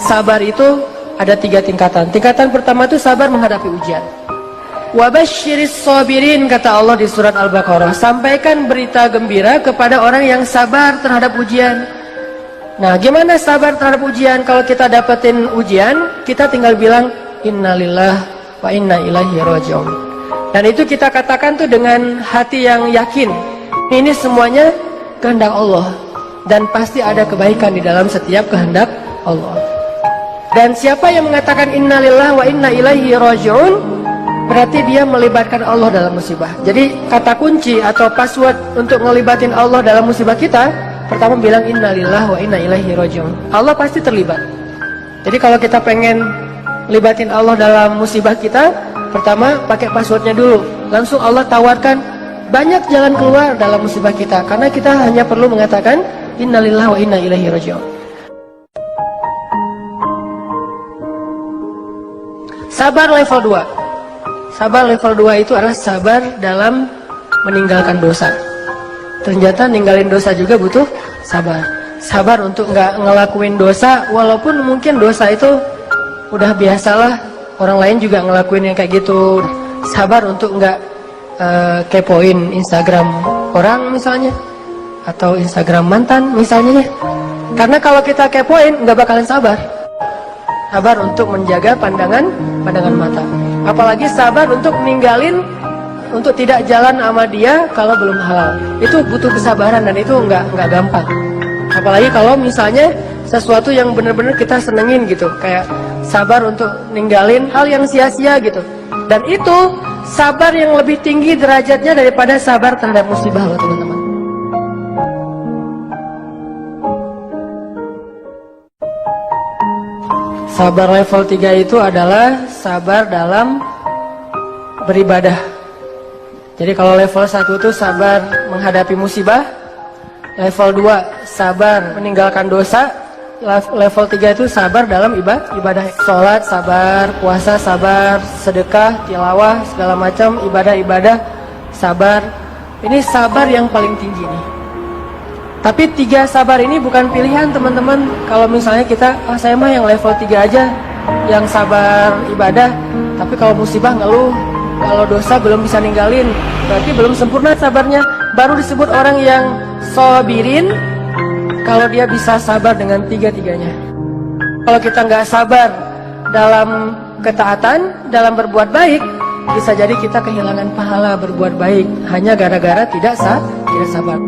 sabar itu ada 3 tingkatan. Tingkatan pertama itu sabar menghadapi ujian. Wabasyiris sabirin, kata Allah di surat Al-Baqarah, sampaikan berita gembira kepada orang yang sabar terhadap ujian. Nah, gimana sabar terhadap ujian? Kalau kita dapetin ujian, kita tinggal bilang innalillah wa inna ilaihi raji'un. Dan itu kita katakan tuh dengan hati yang yakin, ini semuanya kehendak Allah, dan pasti ada kebaikan di dalam setiap kehendak Allah. Dan siapa yang mengatakan innalillah wa inna ilaihi raji'un, berarti dia melibatkan Allah dalam musibah. Jadi kata kunci atau password untuk ngelibatin Allah dalam musibah kita, pertama bilang innalillah wa inna ilaihi raji'un. Allah pasti terlibat. Jadi kalau kita pengen libatin Allah dalam musibah kita, pertama pakai passwordnya dulu. Langsung Allah tawarkan banyak jalan keluar dalam musibah kita, karena kita hanya perlu mengatakan innalillah wa inna ilaihi raji'un. Sabar level 2. Sabar level 2 itu adalah sabar dalam meninggalkan dosa. Ternyata ninggalin dosa juga butuh sabar. Sabar untuk nggak ngelakuin dosa, walaupun mungkin dosa itu udah biasalah, orang lain juga ngelakuin yang kayak gitu. Sabar untuk nggak kepoin Instagram orang misalnya, atau Instagram mantan misalnya ya. Karena kalau kita kepoin nggak bakalan sabar. Sabar untuk menjaga pandangan mata. Apalagi sabar untuk ninggalin, untuk tidak jalan sama dia kalau belum halal. Itu butuh kesabaran dan itu nggak gampang. Apalagi kalau misalnya sesuatu yang benar-benar kita senengin gitu, kayak sabar untuk ninggalin hal yang sia-sia gitu. Dan itu sabar yang lebih tinggi derajatnya daripada sabar terhadap musibah loh teman-teman. Sabar level 3 itu adalah sabar dalam beribadah. Jadi kalau level 1 itu sabar menghadapi musibah, level 2 sabar meninggalkan dosa, level 3 itu sabar dalam ibadah. Sholat sabar, puasa sabar, sedekah, tilawah, segala macam ibadah-ibadah sabar. Ini sabar yang paling tinggi nih. Tapi 3 sabar ini bukan pilihan teman-teman. Kalau misalnya kita, saya mah yang level 3 aja, yang sabar ibadah. Tapi kalau musibah ngeluh, kalau dosa belum bisa ninggalin, berarti belum sempurna sabarnya. Baru disebut orang yang sabirin kalau dia bisa sabar dengan 3-tiganya. Kalau kita nggak sabar dalam ketaatan, dalam berbuat baik, bisa jadi kita kehilangan pahala berbuat baik hanya gara-gara tidak sabar.